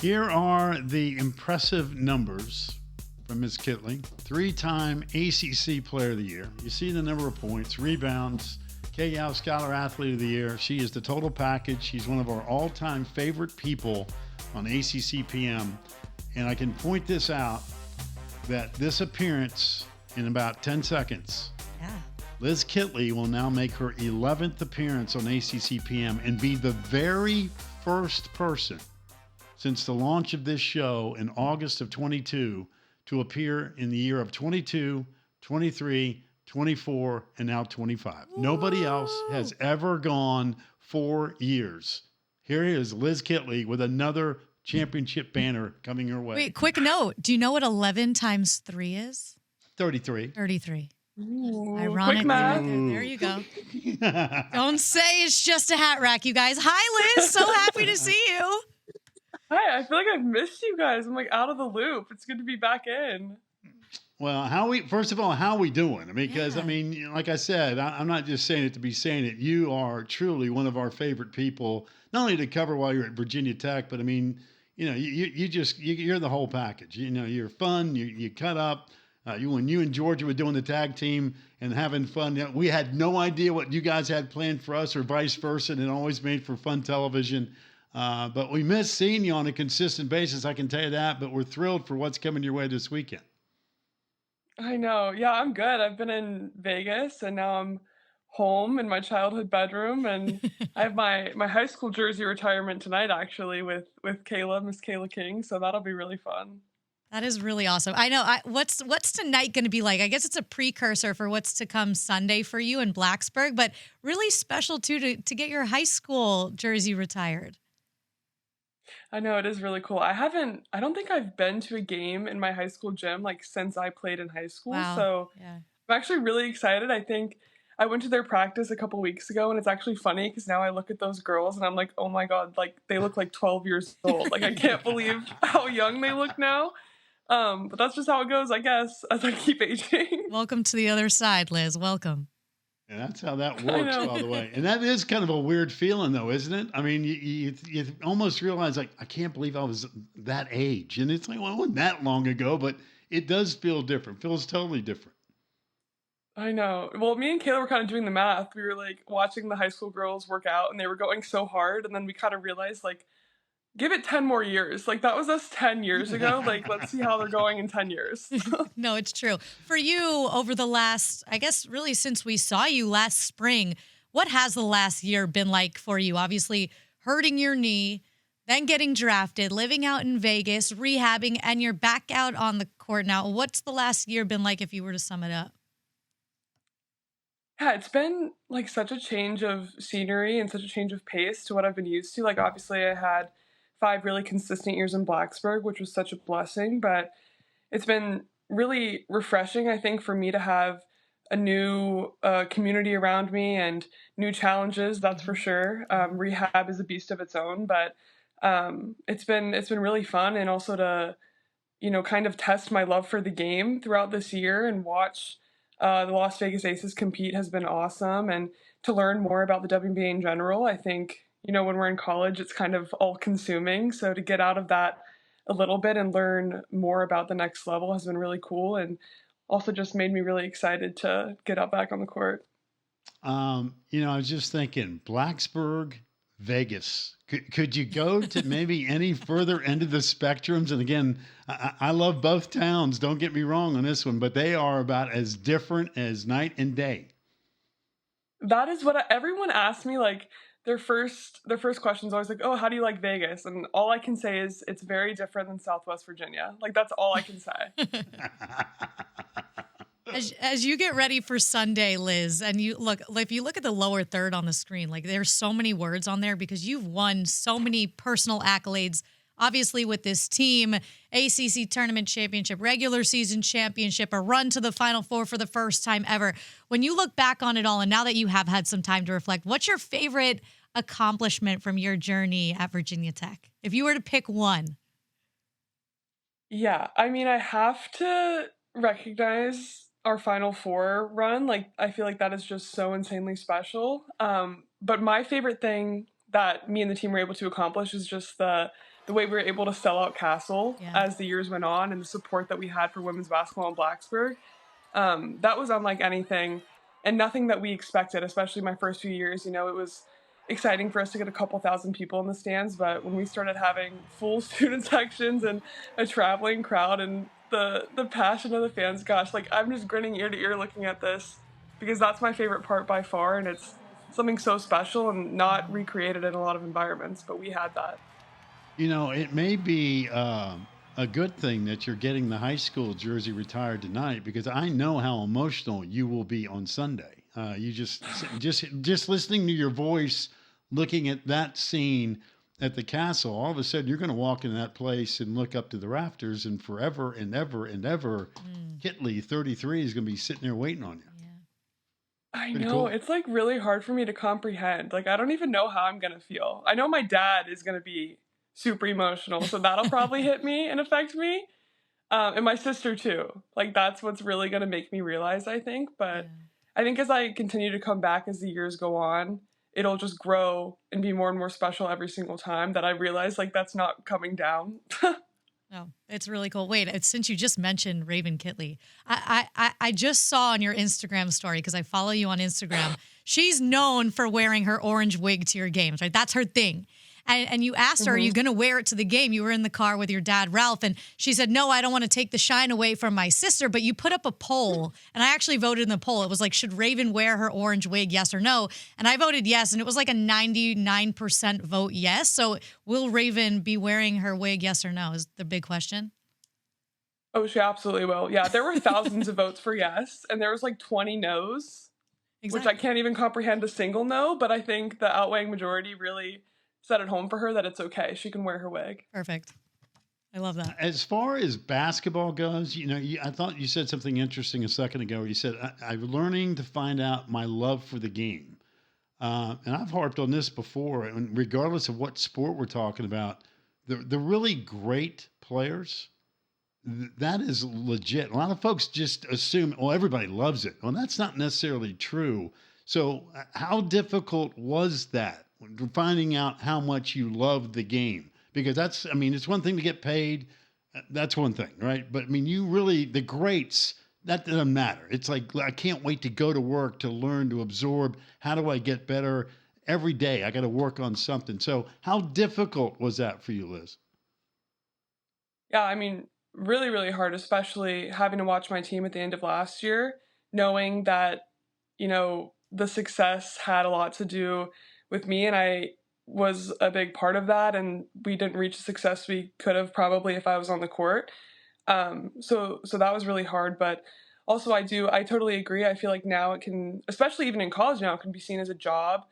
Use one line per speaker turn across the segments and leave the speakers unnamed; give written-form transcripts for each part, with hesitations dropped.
Here are the impressive numbers from Ms. Kitley. 3-time ACC Player of the Year. You see the number of points, rebounds, KYAL Scholar Athlete of the Year. She is the total package. She's one of our all-time favorite people on ACC PM. And I can point this out, that this appearance in about 10 seconds, Liz Kitley will now make her 11th appearance on ACC PM and be the very first person since the launch of this show in August of 22 to appear in the year of 22, 23, 24, and now 25. Woo! Nobody else has ever gone 4 years. Here is Liz Kitley with another championship banner coming your way.
Wait, quick note. Do you know what 11 times 3 is?
33.
33.
Ooh,
Ironically,
quick math.
there you go. Don't say it's just a hat rack, you guys. Hi, Liz. So happy to see you.
Hi, I feel like I've missed you guys. I'm like out of the loop. It's good to be back in.
Well, first of all, how are we doing? I mean, because, like I said, I'm not just saying it to be saying it. You are truly one of our favorite people, not only to cover while you're at Virginia Tech, but I mean, you're the whole package. You're fun. You cut up. When you and Georgia were doing the tag team and having fun, we had no idea what you guys had planned for us or vice versa, and it always made for fun television. But we miss seeing you on a consistent basis, I can tell you that, but we're thrilled for what's coming your way this weekend.
I know. Yeah, I'm good. I've been in Vegas and now I'm home in my childhood bedroom, and I have my high school jersey retirement tonight actually with Kayla, Miss Kayla King, so that'll be really fun.
That is really awesome. I know. What's tonight going to be like? I guess it's a precursor for what's to come Sunday for you in Blacksburg, but really special too to get your high school jersey retired.
I know, it is really cool. I don't think I've been to a game in my high school gym like since I played in high school.
Wow.
So
yeah.
I'm actually really excited. I think I went to their practice a couple weeks ago, and it's actually funny because now I look at those girls and I'm like, oh my God, like they look like 12 years old. Like I can't believe how young they look now. But that's just how it goes, I guess, as I keep aging.
Welcome to the other side, Liz. Welcome.
And that's how that works, by the way. And that is kind of a weird feeling, though, isn't it? I mean, you almost realize, like, I can't believe I was that age. And it's like, well, it wasn't that long ago, but it does feel different. Feels totally different.
I know. Well, me and Kayla were kind of doing the math. We were, like, watching the high school girls work out, and they were going so hard. And then we kind of realized, like, give it 10 more years. Like, that was us 10 years ago. Like, let's see how they're going in 10 years.
No, it's true. For you, over the last, I guess, really since we saw you last spring, what has the last year been like for you? Obviously, hurting your knee, then getting drafted, living out in Vegas, rehabbing, and you're back out on the court now. What's the last year been like if you were to sum it up?
Yeah, it's been, like, such a change of scenery and such a change of pace to what I've been used to. Like, obviously, I had 5 really consistent years in Blacksburg, which was such a blessing, but it's been really refreshing, I think, for me to have a new community around me and new challenges, that's for sure. Rehab is a beast of its own, but it's been really fun, and also to, kind of test my love for the game throughout this year and watch the Las Vegas Aces compete has been awesome, and to learn more about the WNBA in general. I think when we're in college, it's kind of all consuming. So to get out of that a little bit and learn more about the next level has been really cool, and also just made me really excited to get out back on the court.
I was just thinking, Blacksburg, Vegas. Could you go to maybe any further end of the spectrums? And again, I love both towns. Don't get me wrong on this one, but they are about as different as night and day.
That is what everyone asks me, like, their first question is always like, oh, how do you like Vegas? And all I can say is it's very different than Southwest Virginia. Like, that's all I can say.
As you get ready for Sunday, Liz, and if you look at the lower third on the screen, like there's so many words on there because you've won so many personal accolades, obviously with this team, ACC tournament championship, regular season championship, a run to the Final Four for the first time ever. When you look back on it all, and now that you have had some time to reflect, what's your favorite accomplishment from your journey at Virginia Tech? If you were to pick one.
Yeah, I mean, I have to recognize our Final Four run. Like, I feel like that is just so insanely special. But my favorite thing that me and the team were able to accomplish is just the the way we were able to sell out Castle
Yeah.
as the years went on, and the support that we had for women's basketball in Blacksburg, that was unlike anything, and nothing that we expected, especially my first few years. You know, it was exciting for us to get a couple thousand people in the stands, but when we started having full student sections and a traveling crowd and the passion of the fans, gosh, like I'm just grinning ear to ear looking at this, because that's my favorite part by far, and it's something so special and not recreated in a lot of environments, but we had that.
You know, it may be a good thing that you're getting the high school jersey retired tonight, because I know how emotional you will be on Sunday. You just listening to your voice, looking at that scene at the castle, all of a sudden you're going to walk in that place and look up to the rafters, and forever and ever and ever, Kitley 33 is going to be sitting there waiting on you.
I
Pretty
know,
cool.
it's like really hard for me to comprehend. Like, I don't even know how I'm gonna feel. I know my dad is gonna be super emotional, so that'll probably hit me and affect me. And my sister too. Like, that's what's really gonna make me realize, I think.
Yeah.
But I think as I continue to come back as the years go on, it'll just grow and be more and more special every single time that I realize like that's not coming down.
No, it's really cool. Wait, since you just mentioned Raven Kitley, I just saw on your Instagram story, because I follow you on Instagram, she's known for wearing her orange wig to your games, right? That's her thing. And you asked her, are you going to wear it to the game? You were in the car with your dad, Ralph, and she said, no, I don't want to take the shine away from my sister. But you put up a poll, and I actually voted in the poll. It was like, should Raven wear her orange wig, yes or no? And I voted yes, and it was like a 99% vote yes. So will Raven be wearing her wig, yes or no, is the big question.
Oh, she absolutely will. Yeah, there were thousands of votes for yes, and there was like 20 no's, which I can't even comprehend a single no, but I think the outweighing majority really set it home for her that it's okay. She can wear her wig.
Perfect. I love that.
As far as basketball goes, you know, I thought you said something interesting a second ago. You said, I'm learning to find out my love for the game. And I've harped on this before, and regardless of what sport we're talking about, the really great players, that is legit. A lot of folks just assume, oh, everybody loves it. Well, that's not necessarily true. So, how difficult was that, finding out how much you love the game? Because that's, I mean, it's one thing to get paid. That's one thing, right? But I mean, you really, the greats, that doesn't matter. It's like, I can't wait to go to work to learn, to absorb. How do I get better every day? I got to work on something. So, how difficult was that for you, Liz?
Yeah, I mean, really, really hard, especially having to watch my team at the end of last year, knowing that, you know, the success had a lot to do with me, and I was a big part of that, and we didn't reach the success we could have probably if I was on the court. So that was really hard, but also I totally agree. I feel like now it can, especially even in college now, it can be seen as a job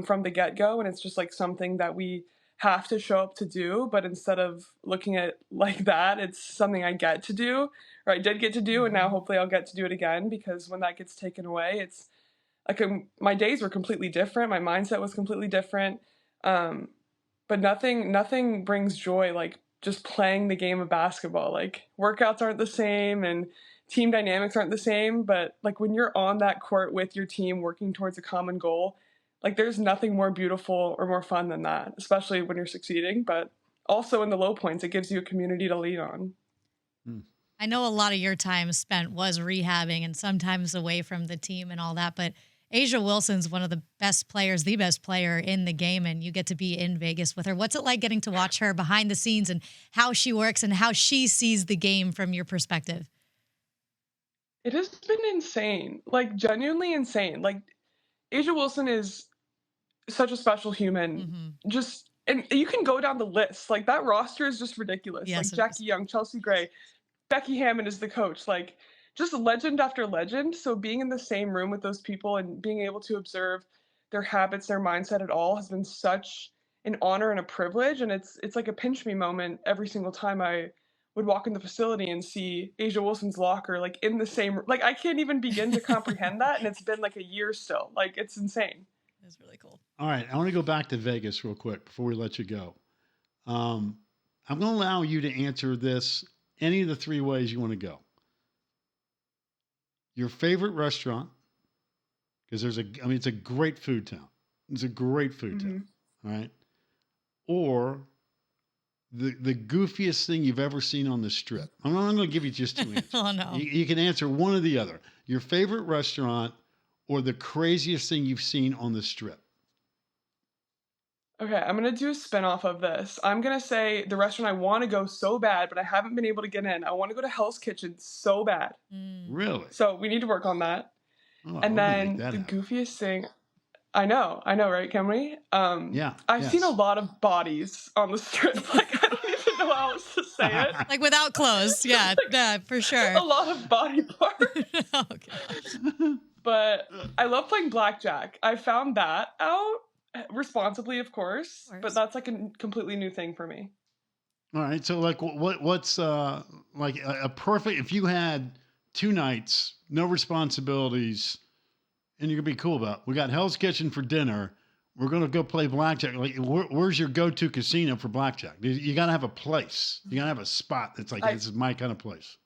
from the get-go, and it's just like something that we have to show up to do. But instead of looking at it like that, it's something I get to do, or I did get to do, and now hopefully I'll get to do it again, because when that gets taken away, it's like my days were completely different. My mindset was completely different. But nothing brings joy like just playing the game of basketball. Like, workouts aren't the same and team dynamics aren't the same, but like when you're on that court with your team working towards a common goal, like there's nothing more beautiful or more fun than that, especially when you're succeeding, but also in the low points, it gives you a community to lean on.
I know a lot of your time spent was rehabbing and sometimes away from the team and all that, but A'ja Wilson's one of the best players, the best player in the game, and you get to be in Vegas with her. What's it like getting to watch her behind the scenes and how she works and how she sees the game from your perspective?
It has been insane, like genuinely insane. Like, A'ja Wilson is such a special human. Just, and you can go down the list. Like, that roster is just ridiculous.
Yes,
Like, Jackie Young, Chelsea Gray, Becky Hammond is the coach. Like, just legend after legend. So being in the same room with those people and being able to observe their habits, their mindset at all has been such an honor and a privilege. And it's like a pinch me moment every single time I would walk in the facility and see A'ja Wilson's locker, like in the same, like I can't even begin to comprehend that. And it's been like a year still. Like, it's insane.
It's really cool.
All right. I want to go back to Vegas real quick before we let you go. I'm going to allow you to answer this any of the three ways you want to go. Your favorite restaurant, because it's a great food town. It's a great food town. All right. Or the goofiest thing you've ever seen on the strip? I'm going to give you just two answers.
Oh, no.
You can answer one or the other. Your favorite restaurant or the craziest thing you've seen on the strip?
Okay, I'm gonna do a spin-off of this. I'm gonna say the restaurant I want to go so bad, but I haven't been able to get in. I want to go to Hell's Kitchen so bad.
Really?
So we need to work on that.
Oh,
And
we're gonna
then
make that
the
happen.
goofiest thing, I know, right? Can we?
Yeah.
I've seen a
yes.
lot of bodies on the strip. Like I don't even know how else to say it.
Like without clothes. Yeah, for sure.
A lot of body parts.
Oh, gosh.
But I love playing blackjack. I found that out responsibly, of course. But that's like a completely new thing for me.
All right. So like what's like a perfect, if you had 2 nights, no responsibilities, and you're gonna be cool about it. We got Hell's Kitchen for dinner. We're gonna go play blackjack. Like where's your go-to casino for blackjack? You gotta have a place. You gotta have a spot that's like, this is my kind of place.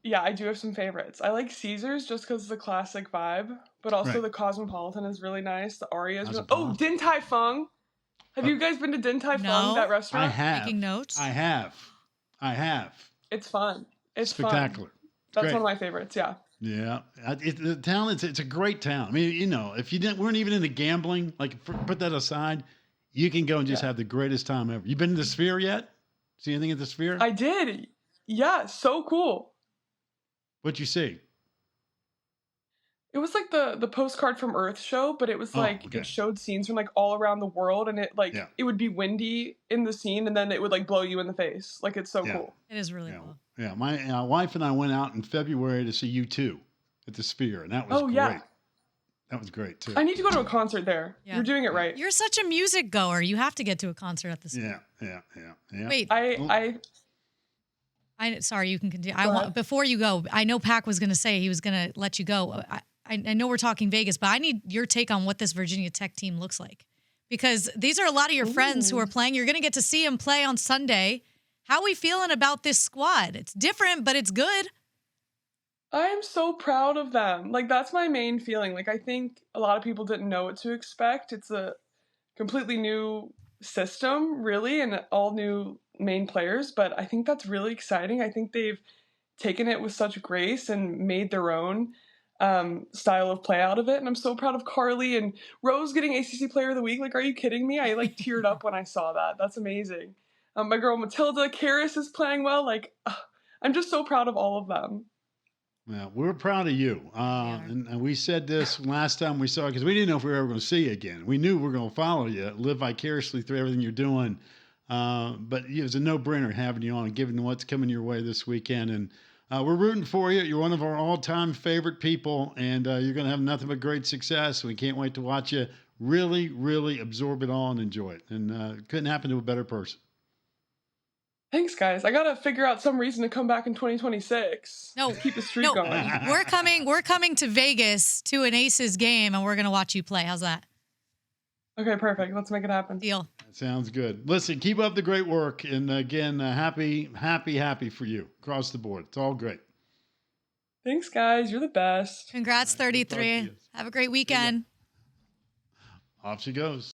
Yeah, I do have some favorites. I like Caesars just because it's a classic vibe, but also
Right.
the Cosmopolitan is really nice. The Aria is really... Oh,
Cosmopolitan.
Din Tai Fung. Have you guys been to Din Tai
No.
Fung, that
I
restaurant?
have.
Taking notes?
I have.
It's fun. It's
Spectacular.
fun. That's
Great.
one of my favorites, yeah.
Yeah, the town. It's a great town. I mean, you know, if you weren't even into gambling, like put that aside, you can go and just have the greatest time ever. You been to the Sphere yet? See anything at the Sphere?
I did. Yeah, so cool.
What'd you see?
It was like the Postcard from Earth show, but it was like
okay.
it showed scenes from like all around the world, and it like it would be windy in the scene, and then it would like blow you in the face. Like it's so cool.
It is really cool.
Yeah, my wife and I went out in February to see U2 at the Sphere, and that was great.
Yeah.
That was great too.
I need to go to a concert there.
Yeah.
You're doing it right.
You're such a music goer. You have to get to a concert at the Sphere.
Yeah.
Wait, sorry, you can continue. Before you go, I know Pac was going to say he was going to let you go. I know we're talking Vegas, but I need your take on what this Virginia Tech team looks like, because these are a lot of your friends who are playing. You're going to get to see them play on Sunday. How are we feeling about this squad? It's different, but it's good.
I am so proud of them. Like, that's my main feeling. Like, I think a lot of people didn't know what to expect. It's a completely new system, really, and all new main players. But I think that's really exciting. I think they've taken it with such grace and made their own style of play out of it. And I'm so proud of Carly and Rose getting ACC Player of the Week. Like, are you kidding me? I like teared up when I saw that. That's amazing. My girl Matilda Karras is playing well. Like, I'm just so proud of all of them.
Yeah, we're proud of you. And we said this last time we saw you, because we didn't know if we were ever going to see you again. We knew we were going to follow you, live vicariously through everything you're doing. But it was a no-brainer having you on, given what's coming your way this weekend. And we're rooting for you. You're one of our all-time favorite people, and you're going to have nothing but great success. We can't wait to watch you really, really absorb it all and enjoy it. And it couldn't happen to a better person.
Thanks, guys. I gotta figure out some reason to come back in 2026.
No,
keep the streak going.
We're coming to Vegas to an Aces game, and we're gonna watch you play. How's that?
Okay, perfect. Let's make it happen.
Deal.
That sounds good. Listen, keep up the great work, and again, happy for you across the board. It's all great.
Thanks, guys. You're the best.
Congrats, 33. Have a great weekend.
Off she goes.